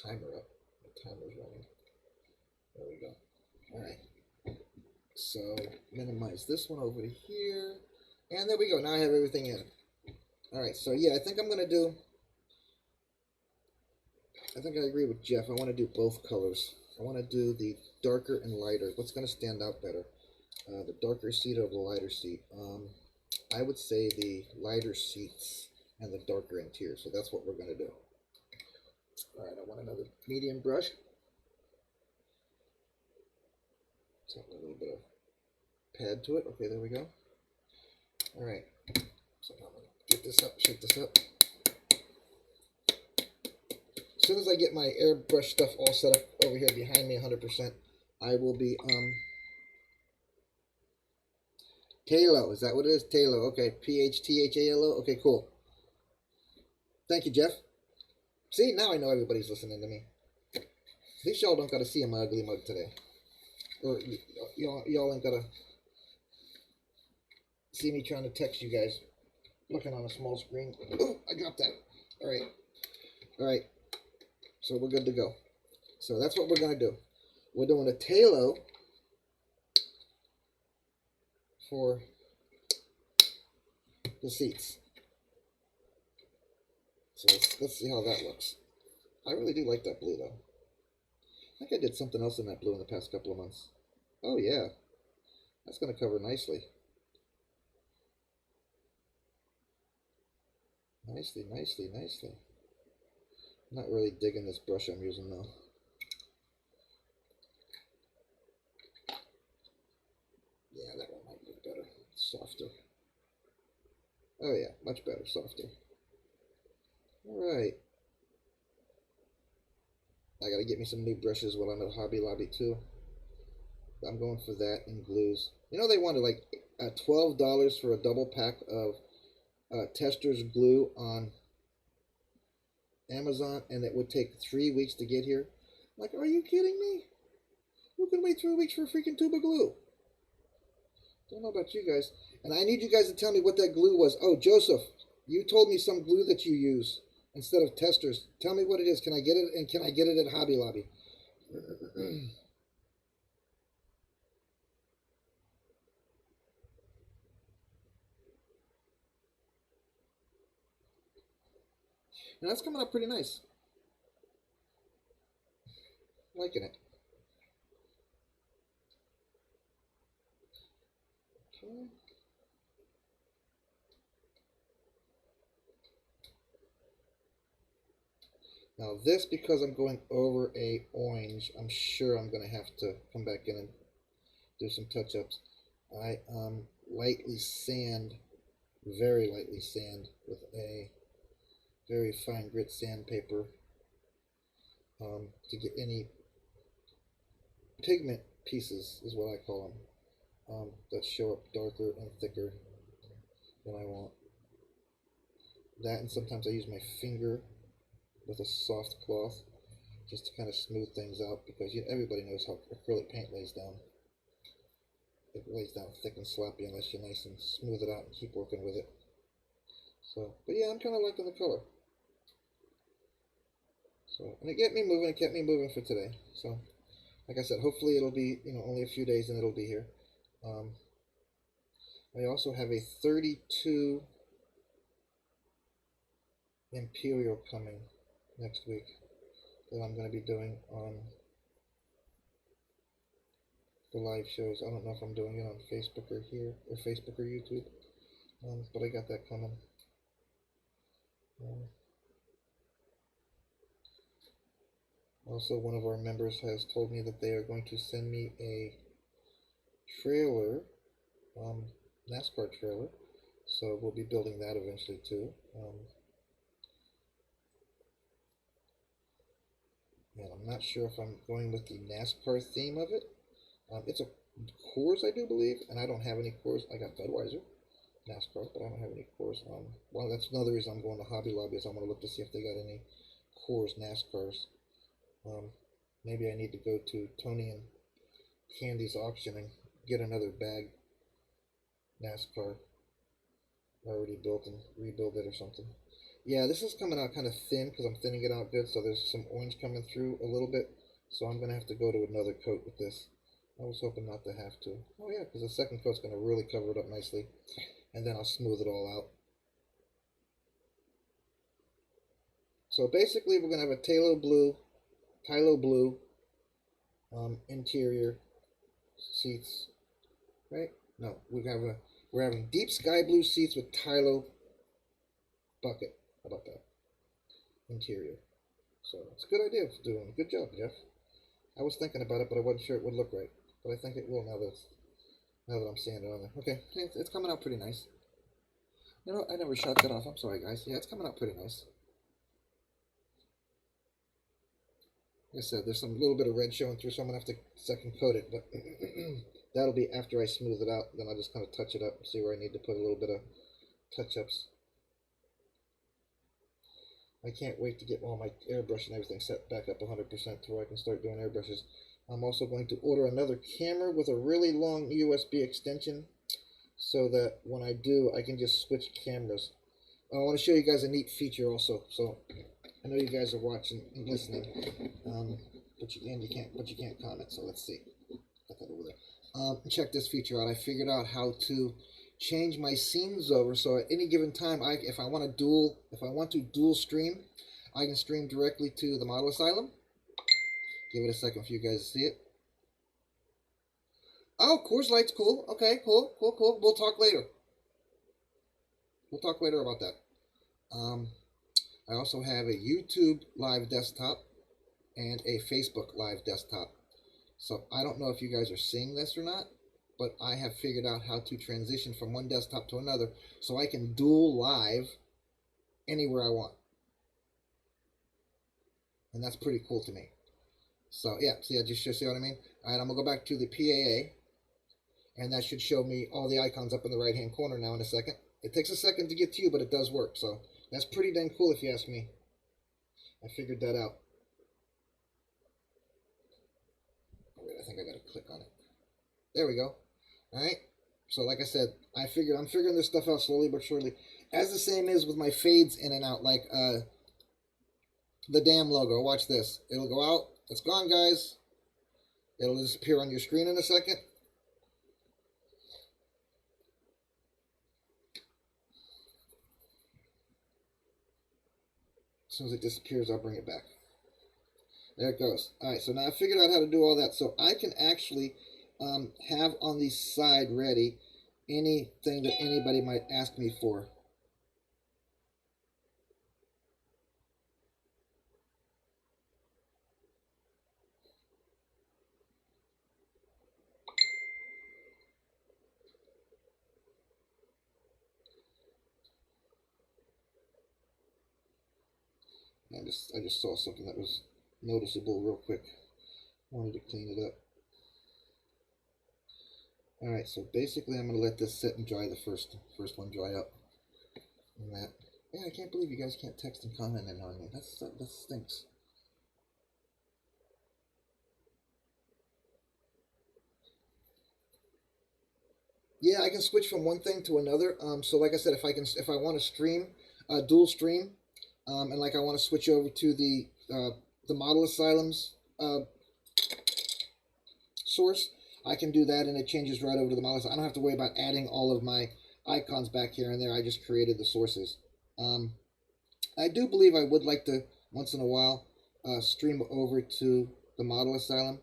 timer up. My timer's running. There we go. Alright. So, minimize this one over here. And there we go. Now I have everything in. Alright, so yeah, I think I agree with Jeff. I want to do both colors. I want to do the darker and lighter. What's going to stand out better? The darker seat or the lighter seat? I would say the lighter seats and the darker interior. So that's what we're going to do. Alright, I want another medium brush. So a little bit of pad to it. Okay, there we go. Alright, so now I'm going to get this up, shake this up. As soon as I get my airbrush stuff all set up over here behind me 100%, I will be, Talo, is that what it is? Talo, okay, PHTHALO, okay, cool. Thank you, Jeff. See, now I know everybody's listening to me. At least y'all don't got to see my ugly mug today. Or y'all ain't got to see me trying to text you guys, looking on a small screen. Oh, I dropped that. Alright, so we're good to go. So that's what we're going to do. We're doing a Talo for the seats. So let's see how that looks. I really do like that blue though. I think I did something else in that blue in the past couple of months. Oh yeah, that's going to cover nicely. Nicely. I'm not really digging this brush I'm using though. Yeah, that one might look better. Softer. Oh yeah, much better, softer. Alright. I gotta get me some new brushes while I'm at Hobby Lobby too. I'm going for that in glues. You know they wanted like $12 for a double pack of Tester's glue on Amazon, and it would take 3 weeks to get here. Like, are you kidding me? Who can wait 3 weeks for a freaking tube of glue? Don't know about you guys. And I need you guys to tell me what that glue was. Oh, Joseph, you told me some glue that you use instead of Testers. Tell me what it is. Can I get it? And can I get it at Hobby Lobby? And that's coming up pretty nice. Liking it. Okay. Now this, because I'm going over a orange, I'm sure I'm going to have to come back in and do some touch-ups. I lightly sand, very lightly sand with a very fine grit sandpaper to get any pigment pieces, is what I call them, that show up darker and thicker than I want. That, and sometimes I use my finger with a soft cloth just to kind of smooth things out, because everybody knows how acrylic paint lays down. It lays down thick and sloppy unless you're nice and smooth it out and keep working with it. So, but yeah, I'm kind of liking the color. So, and it kept me moving for today. So, like I said, hopefully it'll be, only a few days and it'll be here. I also have a 32 Imperial coming next week that I'm going to be doing on the live shows. I don't know if I'm doing it on Facebook or here, or Facebook or YouTube, but I got that coming. Also, one of our members has told me that they are going to send me a trailer, NASCAR trailer, so we'll be building that eventually too. And I'm not sure if I'm going with the NASCAR theme of it. It's a Coors, I do believe, and I don't have any Coors. I got Budweiser, NASCAR, but I don't have any Coors. Well, that's another reason I'm going to Hobby Lobby, is I'm going to look to see if they got any Coors NASCARs. Maybe I need to go to Tony and Candy's auction and get another bag NASCAR already built and rebuild it or something. Yeah, this is coming out kind of thin because I'm thinning it out good, so there's some orange coming through a little bit, so I'm going to have to go to another coat with this. I was hoping not to have to. Oh yeah, because the second coat's going to really cover it up nicely, and then I'll smooth it all out. So basically we're going to have a Tylo blue interior seats, right? No, we're having deep sky blue seats with Tylo bucket. How about that? Interior. So it's a good idea. It's doing a good job, Jeff. I was thinking about it, but I wasn't sure it would look right. But I think it will now that I'm seeing it on there. Okay, it's coming out pretty nice. I never shot that off. I'm sorry, guys. Yeah, it's coming out pretty nice. Like I said, there's some little bit of red showing through, so I'm going to have to second coat it, but that'll be after I smooth it out. Then I'll just kind of touch it up and see where I need to put a little bit of touch-ups. I can't wait to get all my airbrush and everything set back up 100% to where I can start doing airbrushes. I'm also going to order another camera with a really long USB extension so that when I do, I can just switch cameras. I want to show you guys a neat feature also. So I know you guys are watching and listening, but you can't comment. So let's see. Got that over there. Check this feature out. I figured out how to change my scenes over, so at any given time, if I want to dual stream, I can stream directly to the Model Asylum. Give it a second for you guys to see it. Oh, Coors Light's cool. Okay, cool. We'll talk later. We'll talk later about that. I also have a YouTube live desktop and a Facebook live desktop. So I don't know if you guys are seeing this or not, but I have figured out how to transition from one desktop to another so I can dual live anywhere I want. And that's pretty cool to me. So yeah, just see what I mean? Alright, I'm going to go back to the PAA, and that should show me all the icons up in the right hand corner now in a second. It takes a second to get to you, but it does work, so that's pretty dang cool if you ask me. I figured that out. Wait, I think I got to click on it. There we go. Alright, so like I said, I'm figuring this stuff out slowly but surely. As the same is with my fades in and out, like the damn logo. Watch this. It'll go out. It's gone, guys. It'll disappear on your screen in a second. soon as it disappears, I'll bring it back. There it goes. All right, so now I figured out how to do all that. So I can actually have on the side ready anything that anybody might ask me for. I just saw something that was noticeable real quick. Wanted to clean it up. All right, so basically I'm going to let this sit and dry, the first one dry up. And that. Yeah, I can't believe you guys can't text and comment on me. That stinks. Yeah, I can switch from one thing to another. So like I said, if I want to stream, dual stream, and like I want to switch over to the Model Asylum's source, I can do that, and it changes right over to the Model Asylum. I don't have to worry about adding all of my icons back here and there. I just created the sources. I do believe I would like to once in a while stream over to the Model Asylum.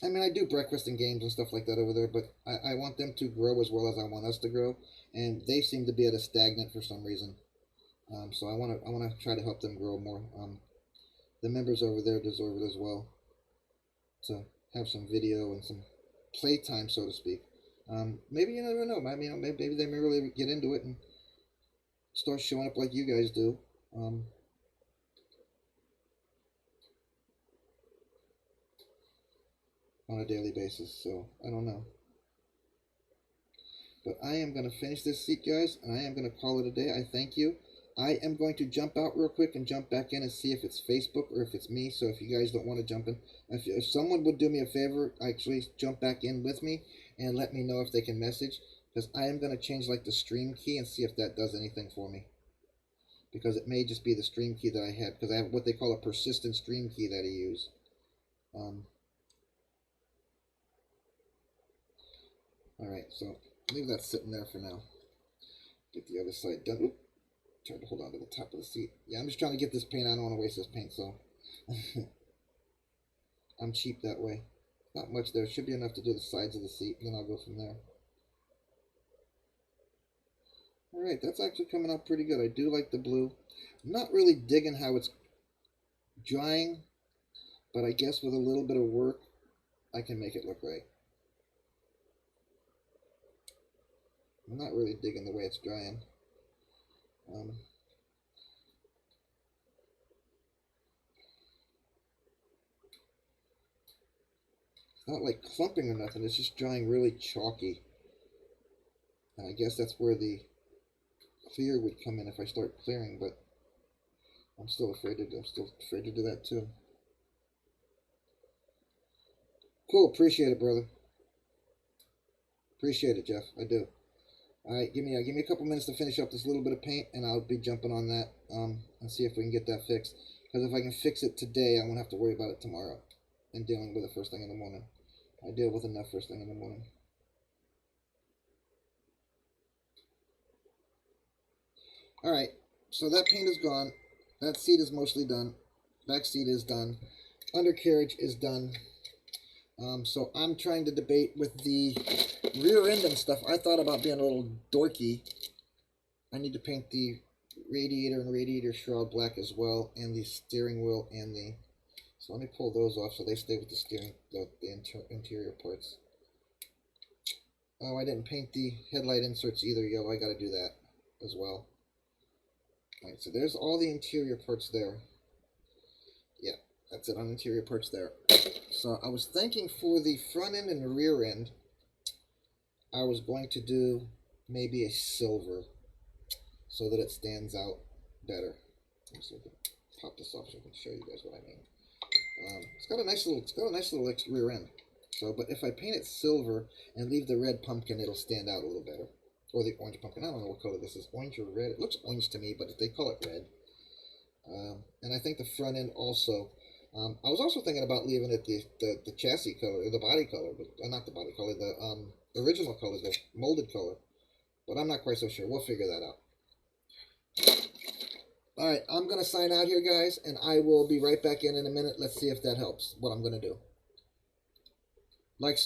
I mean, I do breakfast and games and stuff like that over there, but I want them to grow as well as I want us to grow, and they seem to be at a stagnant for some reason. So I want to try to help them grow more. The members over there deserve it as well, to have some video and some playtime, so to speak. Maybe you never know. I mean, maybe they may really get into it and start showing up like you guys do. On a daily basis, so I don't know. But I am going to finish this seat, guys, and I am going to call it a day. I thank you. I am going to jump out real quick and jump back in and see if it's Facebook or if it's me. So if you guys don't want to jump in, if someone would do me a favor, actually jump back in with me and let me know if they can message, because I am going to change like the stream key and see if that does anything for me. Because it may just be the stream key that I had, because I have what they call a persistent stream key that I use. Alright, so leave that sitting there for now. Get the other side done. Oop, try to hold on to the top of the seat. Yeah, I'm just trying to get this paint. I don't want to waste this paint, so I'm cheap that way. Not much there. Should be enough to do the sides of the seat, and then I'll go from there. Alright, that's actually coming out pretty good. I do like the blue. I'm not really digging how it's drying, but I guess with a little bit of work, I can make it look right. I'm not really digging the way it's drying. It's not like clumping or nothing, it's just drying really chalky. And I guess that's where the clear would come in if I start clearing, but I'm still afraid to do that too. Cool, appreciate it, brother. Appreciate it, Jeff. I do. Alright, give me a couple minutes to finish up this little bit of paint, and I'll be jumping on that and see if we can get that fixed. Because if I can fix it today, I won't have to worry about it tomorrow and dealing with it first thing in the morning. I deal with enough first thing in the morning. Alright, so that paint is gone. That seat is mostly done. Back seat is done. Undercarriage is done. So I'm trying to debate with the rear end and stuff. I thought about being a little dorky. I need to paint the radiator and radiator shroud black as well, and the steering wheel and the... So let me pull those off so they stay with the steering, the interior parts. Oh, I didn't paint the headlight inserts either, yo. I gotta do that as well. Alright, so there's all the interior parts there. Yeah, that's it on interior parts there. So I was thinking for the front end and the rear end, I was going to do maybe a silver so that it stands out better. So I can pop this off so I can show you guys what I mean. It's got a nice little rear end. So, but if I paint it silver and leave the red pumpkin, it'll stand out a little better. Or the orange pumpkin. I don't know what color this is. Orange or red. It looks orange to me, but they call it red. And I think the front end also. I was also thinking about leaving it the chassis color, or the body color, but not the body color, the original color, the molded color. But I'm not quite so sure. We'll figure that out. All right, I'm going to sign out here, guys, and I will be right back in a minute. Let's see if that helps, what I'm going to do. Like,